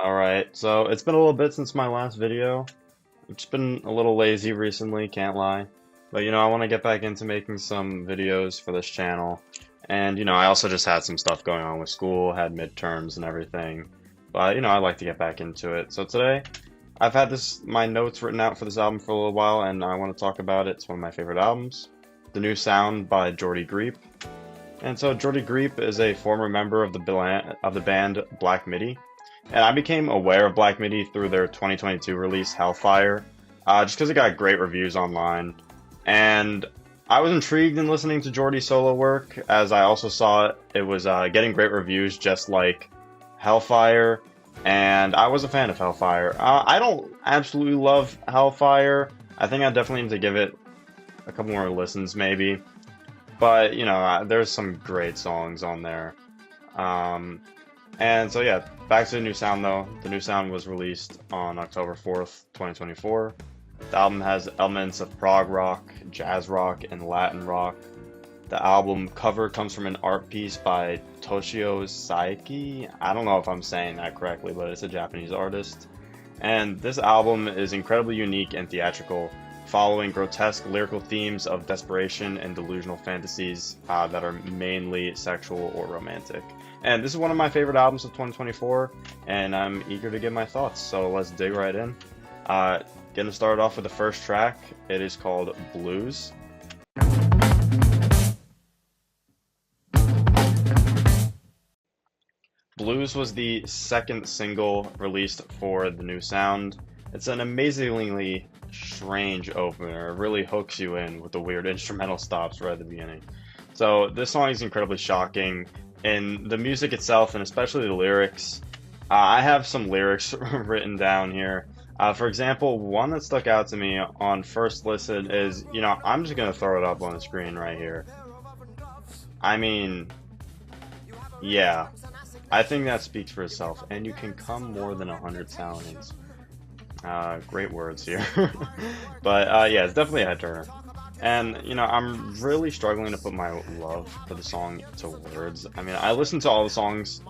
Alright, so it's been a little bit since my last video. I've just been a little lazy recently, can't lie. But I want to get back into making some videos for this channel. And I also just had some stuff going on with school, had midterms and everything. But I'd like to get back into it. So today, I've had my notes written out for this album for a little while, and I want to talk about it. It's one of my favorite albums. The New Sound by Geordie Greep. And so Geordie Greep is a former member of the band Black Midi. And I became aware of Black Midi through their 2022 release, Hellfire, just because it got great reviews online. And I was intrigued in listening to Geordie's solo work, as I also saw it was getting great reviews just like Hellfire, and I was a fan of Hellfire. I don't absolutely love Hellfire. I think I definitely need to give it a couple more listens maybe. But, there's some great songs on there. And so yeah, back to the New Sound though. The New Sound was released on October 4th, 2024. The album has elements of prog rock, jazz rock, and Latin rock. The album cover comes from an art piece by Toshio Saiki. I don't know if I'm saying that correctly, but it's a Japanese artist. And this album is incredibly unique and theatrical, following grotesque lyrical themes of desperation and delusional fantasies that are mainly sexual or romantic. And this is one of my favorite albums of 2024, and I'm eager to give my thoughts, so let's dig right in. Gonna start off with the first track. It is called Blues. Blues was the second single released for the New Sound. It's an amazingly strange opener. It really hooks you in with the weird instrumental stops right at the beginning. So this song is incredibly shocking. In the music itself, and especially the lyrics, I have some lyrics written down here. For example, one that stuck out to me on first listen is, I'm just going to throw it up on the screen right here. I mean, yeah, I think that speaks for itself. And you can come more than 100 stallions. Great words here. But yeah, it's definitely a head turner. And, I'm really struggling to put my love for the song to words. I mean, I listen to all the songs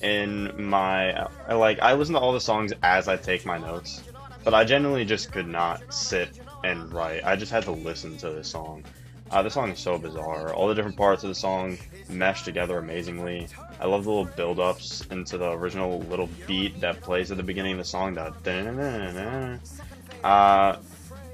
I listen to all the songs as I take my notes. But I genuinely just could not sit and write. I just had to listen to this song. This song is so bizarre. All the different parts of the song mesh together amazingly. I love the little build-ups into the original little beat that plays at the beginning of the song.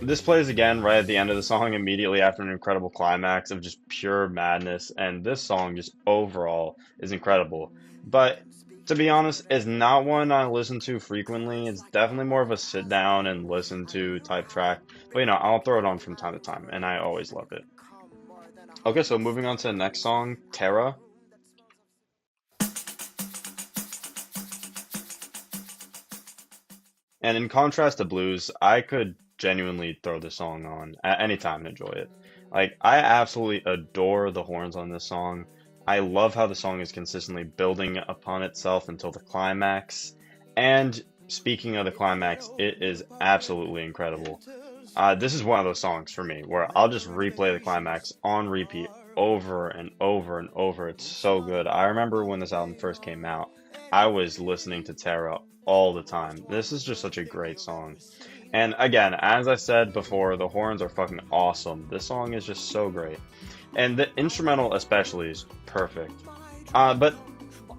This plays again right at the end of the song, immediately after an incredible climax of just pure madness, and this song just overall is incredible. But to be honest, it's not one I listen to frequently. It's definitely more of a sit down and listen to type track. But I'll throw it on from time to time, and I always love it. Okay, so moving on to the next song, Terra. And in contrast to Blues, I could genuinely throw this song on at any time and enjoy it. Like, I absolutely adore the horns on this song. I love how the song is consistently building upon itself until the climax. And speaking of the climax, it is absolutely incredible. This is one of those songs for me where I'll just replay the climax on repeat over and over and over. It's so good. I remember when this album first came out, I was listening to Terra all the time. This is just such a great song. And again, as I said before, the horns are fucking awesome. This song is just so great. And the instrumental especially is perfect. But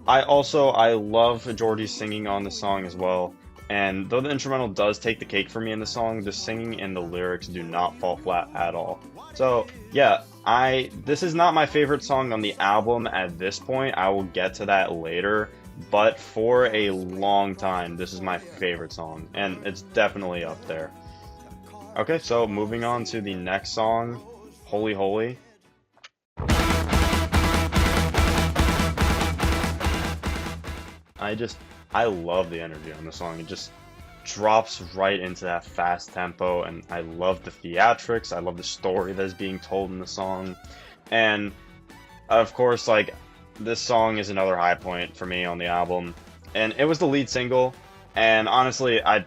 I love Geordie's singing on the song as well. And though the instrumental does take the cake for me in the song, the singing and the lyrics do not fall flat at all. So yeah, this is not my favorite song on the album at this point. I will get to that later. But for a long time, this is my favorite song, and it's definitely up there. Okay, so moving on to the next song, Holy Holy. I love the energy on the song. It just drops right into that fast tempo, and I love the theatrics. I love the story that's being told in the song. And of course, this song is another high point for me on the album, and it was the lead single, and honestly, I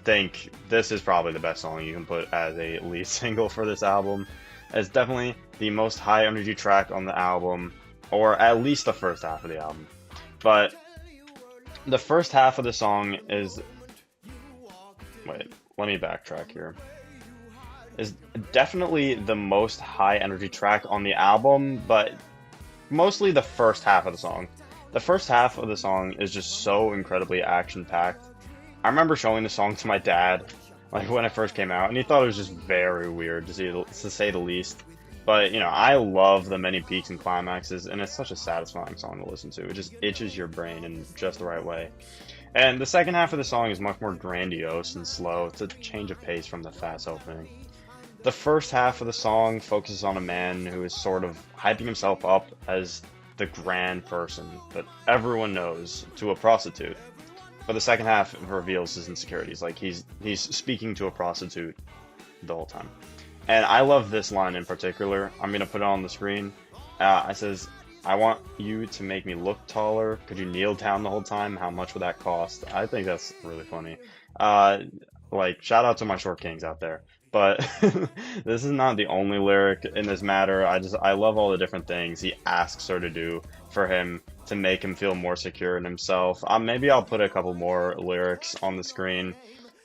think this is probably the best song you can put as a lead single for this album. It's definitely the most high energy track on the album, or at least the first half of the album. But The first half of the song is, wait, let me backtrack here. Is definitely the most high energy track on the album, but mostly the first half of the song. The first half of the song is just so incredibly action packed. I remember showing the song to my dad, like when it first came out, and he thought it was just very weird to say the least. But you know, I love the many peaks and climaxes, and it's such a satisfying song to listen to. It just itches your brain in just the right way. And the second half of the song is much more grandiose and slow. It's a change of pace from the fast opening. The first half of the song focuses on a man who is sort of hyping himself up as the grand person that everyone knows to a prostitute. But the second half reveals his insecurities, like he's speaking to a prostitute the whole time. And I love this line in particular. I'm gonna put it on the screen. It says, "I want you to make me look taller. Could you kneel down the whole time? How much would that cost?" I think that's really funny. Like, shout out to my short kings out there. But this is not the only lyric in this matter. I love all the different things he asks her to do for him to make him feel more secure in himself. Maybe I'll put a couple more lyrics on the screen,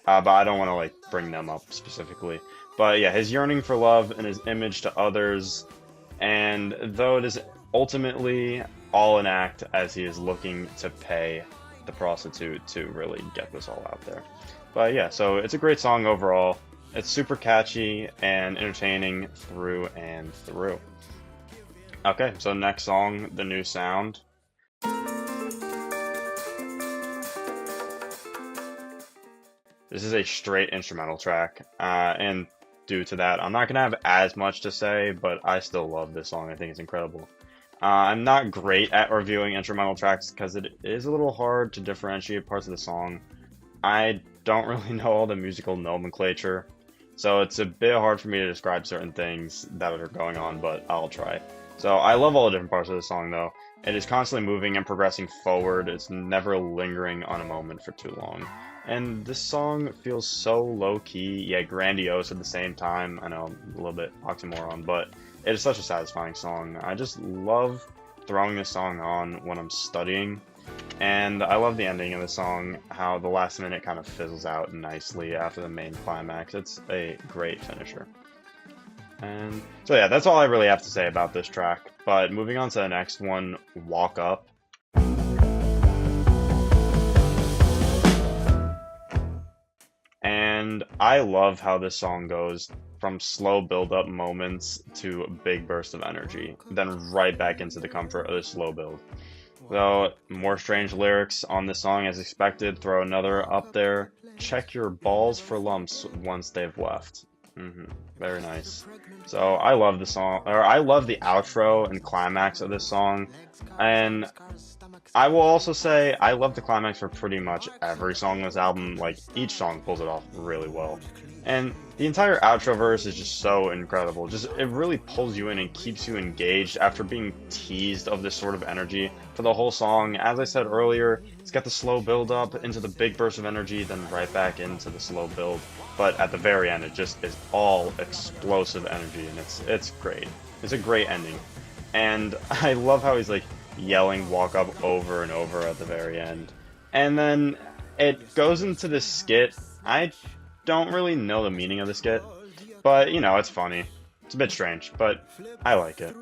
but I don't want to like bring them up specifically. But yeah, his yearning for love and his image to others, and though it is ultimately all an act as he is looking to pay the prostitute to really get this all out there. But yeah, so it's a great song overall. It's super catchy and entertaining through and through. Okay, so next song, The New Sound. This is a straight instrumental track, and due to that, I'm not going to have as much to say, but I still love this song. I think it's incredible. I'm not great at reviewing instrumental tracks because it is a little hard to differentiate parts of the song. I don't really know all the musical nomenclature, so it's a bit hard for me to describe certain things that are going on, but I'll try. So I love all the different parts of the song though. It is constantly moving and progressing forward. It's never lingering on a moment for too long. And this song feels so low-key yet grandiose at the same time. I know I'm a little bit oxymoron, but it is such a satisfying song. I just love throwing this song on when I'm studying. And I love the ending of the song, how the last minute kind of fizzles out nicely after the main climax. It's a great finisher. And so yeah, that's all I really have to say about this track. But moving on to the next one, Walk Up. And I love how this song goes from slow build-up moments to a big burst of energy, then right back into the comfort of the slow build. So, more strange lyrics on this song as expected. Throw another up there. Check your balls for lumps once they've left. Very nice. So I love the song, or I love the outro and climax of this song, and I will also say I love the climax for pretty much every song on this album. Like, each song pulls it off really well. And the entire outro verse is just so incredible. Just, it really pulls you in and keeps you engaged after being teased of this sort of energy for the whole song. As I said earlier, it's got the slow build up into the big burst of energy, then right back into the slow build. But at the very end, it just is all explosive energy, and it's great. It's a great ending. And I love how he's like yelling "walk up" over and over at the very end. And then it goes into this skit. I don't really know the meaning of the skit, but you know, it's funny. It's a bit strange, but I like it.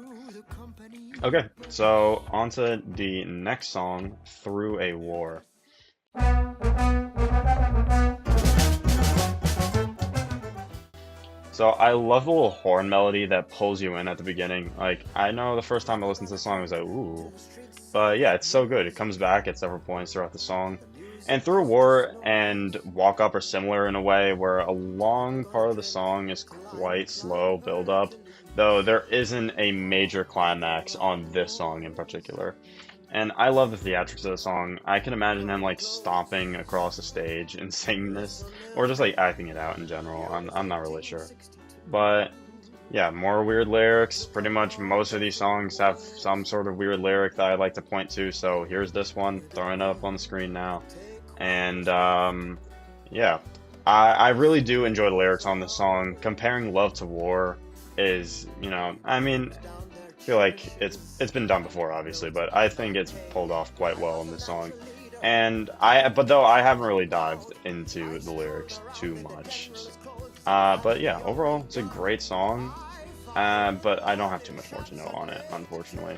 Okay, so on to the next song, Through a War. So I love the little horn melody that pulls you in at the beginning. Like, I know the first time I listened to the song, I was like, ooh. But yeah, it's so good. It comes back at several points throughout the song. And Through a War and Walk Up are similar in a way where a long part of the song is quite slow build up, though there isn't a major climax on this song in particular. And I love the theatrics of the song. I can imagine him like stomping across the stage and singing this, or just like acting it out in general. I'm not really sure. But yeah, more weird lyrics. Pretty much most of these songs have some sort of weird lyric that I like to point to, so here's this one, throwing it up on the screen now. And yeah, I really do enjoy the lyrics on this song. Comparing love to war is, you know, I mean, I feel like it's been done before, obviously, but I think it's pulled off quite well in this song. And but though I haven't really dived into the lyrics too much. But yeah, overall, it's a great song. But I don't have too much more to know on it, unfortunately.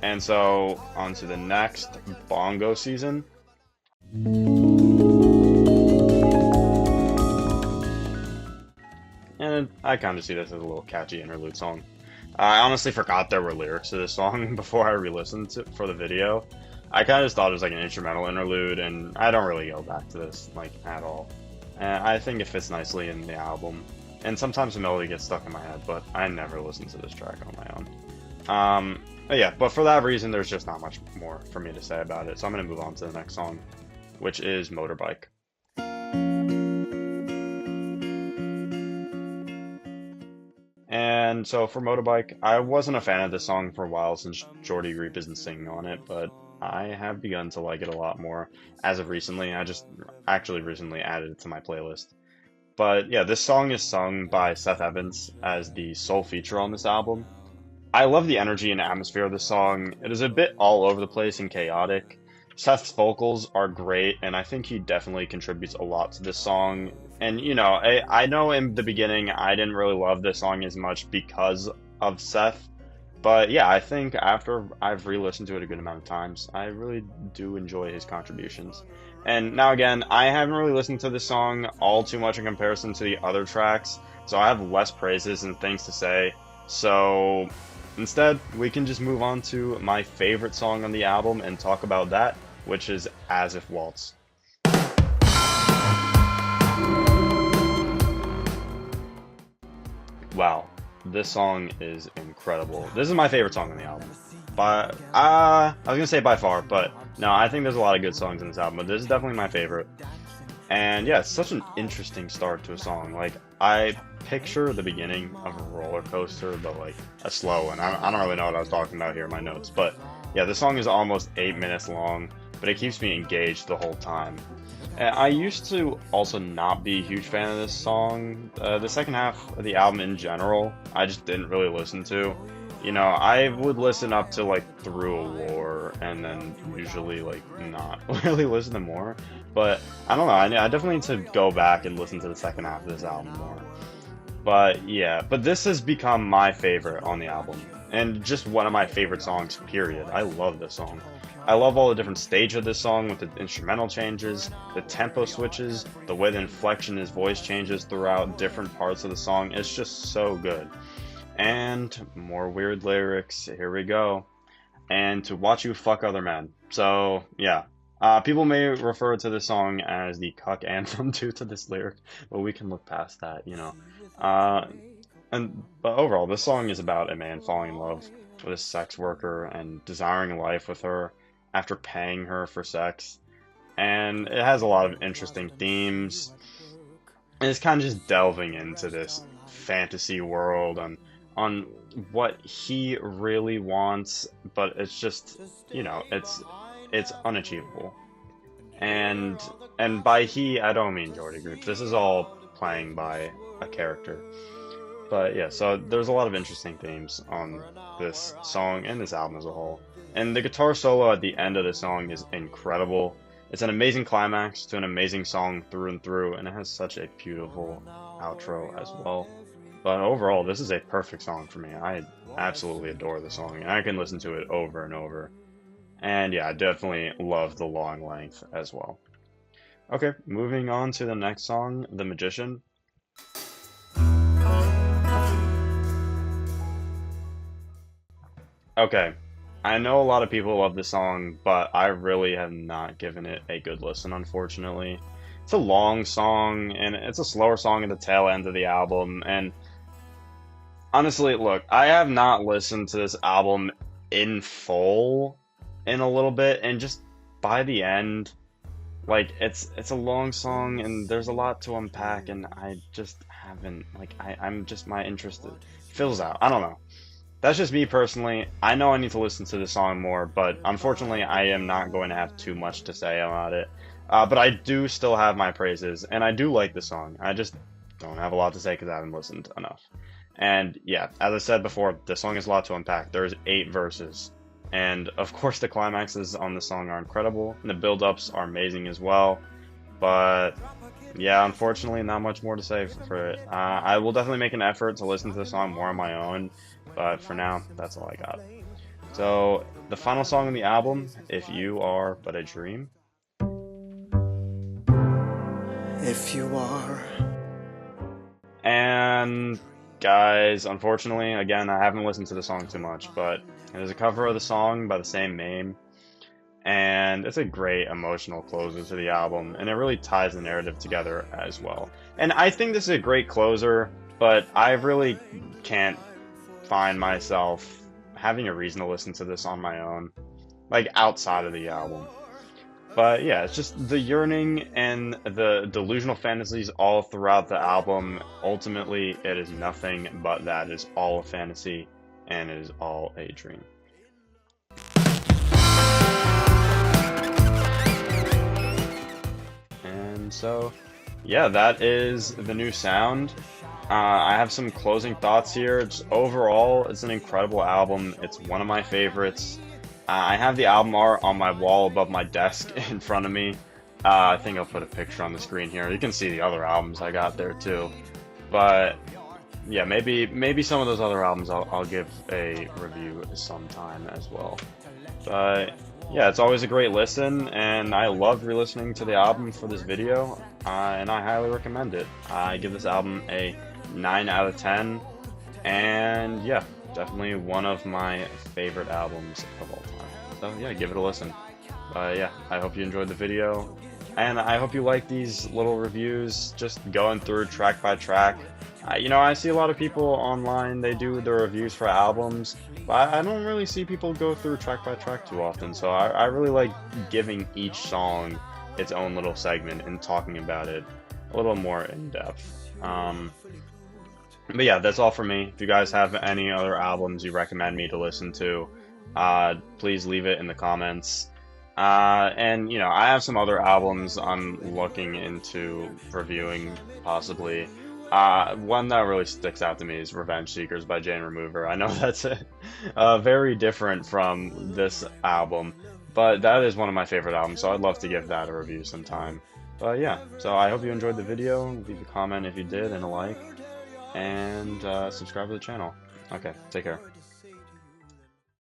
And so, on to the next, Bongo Season. And I kind of see this as a little catchy interlude song. I honestly forgot there were lyrics to this song before I re-listened to for the video. I kind of just thought it was like an instrumental interlude, and I don't really go back to this like at all. And I think it fits nicely in the album. And sometimes the melody gets stuck in my head, but I never listen to this track on my own. But yeah, but for that reason, there's just not much more for me to say about it. So I'm gonna move on to the next song, which is Motorbike. And so for Motorbike, I wasn't a fan of this song for a while since Geordie Greep isn't singing on it, but I have begun to like it a lot more as of recently. I just actually recently added it to my playlist. But yeah, this song is sung by Seth Evans as the sole feature on this album. I love the energy and atmosphere of the song. It is a bit all over the place and chaotic. Seth's vocals are great, and I think he definitely contributes a lot to this song. And, you know, I know in the beginning I didn't really love this song as much because of Seth. But yeah, I think after I've re-listened to it a good amount of times, I really do enjoy his contributions. And now again, I haven't really listened to this song all too much in comparison to the other tracks, so I have less praises and things to say. So instead, we can just move on to my favorite song on the album and talk about that, which is If Waltz. Wow, this song is incredible. This is my favorite song on the album. I was gonna say by far, but no, I think there's a lot of good songs in this album, but this is definitely my favorite. And yeah, it's such an interesting start to a song. Like, I picture the beginning of a roller coaster, but like a slow one. I don't really know what I was talking about here in my notes, but yeah, the song is almost 8 minutes long, but it keeps me engaged the whole time. And I used to also not be a huge fan of this song. The second half of the album in general, I just didn't really listen to. You know, I would listen up to like Through a War, and then usually like not really listen to more. But I don't know, I definitely need to go back and listen to the second half of this album more. But yeah, but this has become my favorite on the album, and just one of my favorite songs, period. I love this song. I love all the different stages of this song with the instrumental changes, the tempo switches, the way the inflection his voice changes throughout different parts of the song. It's just so good. And more weird lyrics, here we go. And to watch you fuck other men. So, yeah. People may refer to this song as the cuck anthem due to this lyric, but we can look past that, you know. But overall, this song is about a man falling in love with a sex worker and desiring a life with her after paying her for sex. And it has a lot of interesting themes. And it's kind of just delving into this fantasy world and on what he really wants, but it's just, you know, it's unachievable. And by he, I don't mean Geordie Greep. This is all playing by a character. But yeah, so there's a lot of interesting themes on this song and this album as a whole. And the guitar solo at the end of the song is incredible. It's an amazing climax to an amazing song through and through, and it has such a beautiful outro as well. But overall, this is a perfect song for me. I absolutely adore the song, and I can listen to it over and over. And yeah, I definitely love the long length as well. Okay, moving on to the next song, The Magician. Okay, I know a lot of people love this song, but I really have not given it a good listen, unfortunately. It's a long song, and it's a slower song at the tail end of the album, and honestly, look, I have not listened to this album in full in a little bit, and just by the end, like, it's a long song, and there's a lot to unpack, and I just haven't, like, I'm just, my interest fills out. I don't know. That's just me personally. I know I need to listen to the song more, but unfortunately, I am not going to have too much to say about it. But I do still have my praises, and I do like the song. I just don't have a lot to say because I haven't listened enough. And yeah, as I said before, the song has a lot to unpack. There's 8 verses. And of course, the climaxes on the song are incredible, and the build-ups are amazing as well. But yeah, unfortunately, not much more to say for it. I will definitely make an effort to listen to the song more on my own, but for now, that's all I got. So, the final song on the album, If You Are But a Dream. If you are. And guys, unfortunately, again, I haven't listened to the song too much, but there's a cover of the song by the same name, and it's a great emotional closer to the album, and it really ties the narrative together as well. And I think this is a great closer, but I really can't find myself having a reason to listen to this on my own, like outside of the album. But yeah, it's just the yearning and the delusional fantasies all throughout the album. Ultimately, it is nothing but that. It is all a fantasy, and it is all a dream. And so, yeah, that is the new sound. I have some closing thoughts here. Just overall, it's an incredible album. It's one of my favorites. I have the album art on my wall above my desk in front of me. I think I'll put a picture on the screen here. You can see the other albums I got there too. But yeah, maybe some of those other albums I'll give a review sometime as well. But yeah, it's always a great listen, and I loved re-listening to the album for this video, and I highly recommend it. I give this album a 9 out of 10, and yeah, definitely one of my favorite albums of all time. So yeah, give it a listen. Yeah, I hope you enjoyed the video, and I hope you like these little reviews, just going through track by track. You know, I see a lot of people online, they do their reviews for albums, but I don't really see people go through track by track too often, so I really like giving each song its own little segment and talking about it a little more in depth. But yeah, that's all for me. If you guys have any other albums you recommend me to listen to, please leave it in the comments. And you know, I have some other albums I'm looking into reviewing, possibly. One that really sticks out to me is Revenge Seekers by Jane Remover. I know that's very different from this album, but that is one of my favorite albums, so I'd love to give that a review sometime. But yeah, so I hope you enjoyed the video. Leave a comment if you did and a like, and subscribe to the channel. Okay, take care.